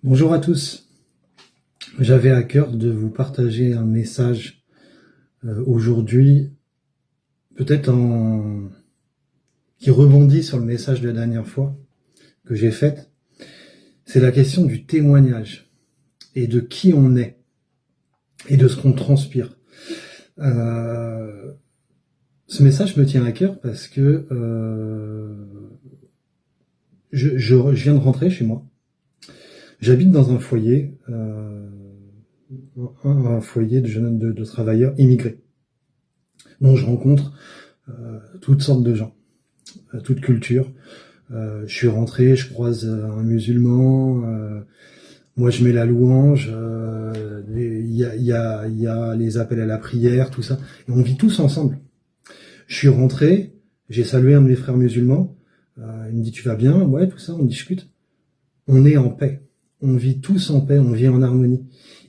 Bonjour à tous. J'avais à cœur de vous partager un message aujourd'hui, peut-être qui rebondit sur le message de la dernière fois que j'ai fait. C'est la question du témoignage et de qui on est et de ce qu'on transpire. Ce message me tient à cœur parce que je viens de rentrer chez moi. J'habite dans un foyer, un foyer de jeunes de travailleurs immigrés, dont je rencontre toutes sortes de gens, toutes cultures. Je suis rentré, je croise un musulman, moi je mets la louange, il y a les appels à la prière, tout ça, et on vit tous ensemble. Je suis rentré, j'ai salué un de mes frères musulmans, il me dit tu vas bien, ouais tout ça, on discute. On est en paix, on vit tous en paix, on vit en harmonie.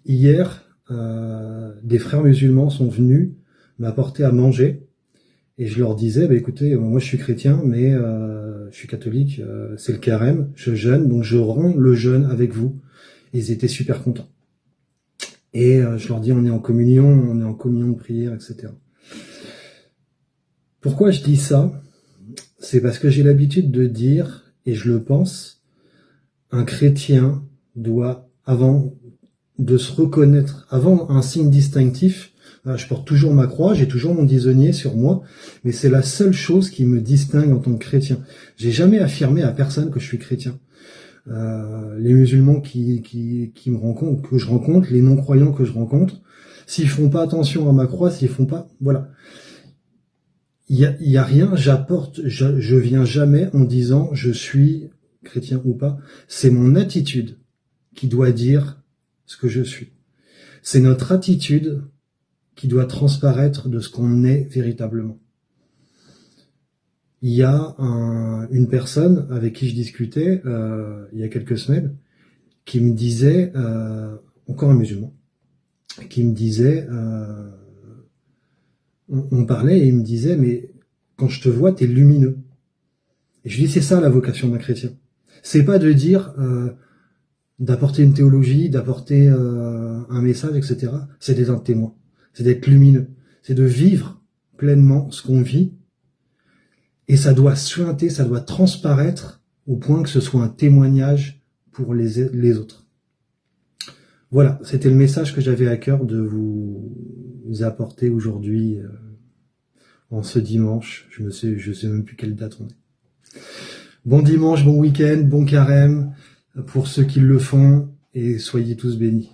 Hier, des frères musulmans sont venus m'apporter à manger. Et je leur disais, bah, écoutez, moi je suis chrétien, mais je suis catholique, c'est le carême, je jeûne, donc je rends le jeûne avec vous. Et ils étaient super contents. Et je leur dis, on est en communion de prière, etc. Pourquoi je dis ça? C'est parce que j'ai l'habitude de dire, et je le pense, un chrétien doit, avant de se reconnaître, avant un signe distinctif, je porte toujours ma croix, j'ai toujours mon disonnier sur moi, mais c'est la seule chose qui me distingue en tant que chrétien. J'ai jamais affirmé à personne que je suis chrétien. Les musulmans qui me rencontrent, que je rencontre, les non-croyants que je rencontre, s'ils font pas attention à ma croix, s'ils font pas, voilà. Il y a rien, je viens jamais en disant je suis chrétien ou pas. C'est mon attitude qui doit dire ce que je suis. C'est notre attitude qui doit transparaître de ce qu'on est véritablement. Il y a une personne avec qui je discutais il y a quelques semaines qui me disait, encore un musulman, qui me disait, on parlait et il me disait, mais quand je te vois, t'es lumineux. Et je lui dis, c'est ça la vocation d'un chrétien. C'est pas de dire, d'apporter une théologie, d'apporter un message, etc. C'est d'être un témoin, c'est d'être lumineux, c'est de vivre pleinement ce qu'on vit. Et ça doit suinter, ça doit transparaître au point que ce soit un témoignage pour les autres. Voilà, c'était le message que j'avais à cœur de vous apporter aujourd'hui, en ce dimanche. Je sais même plus quelle date on est. Bon dimanche, bon week-end, bon carême pour ceux qui le font et soyez tous bénis.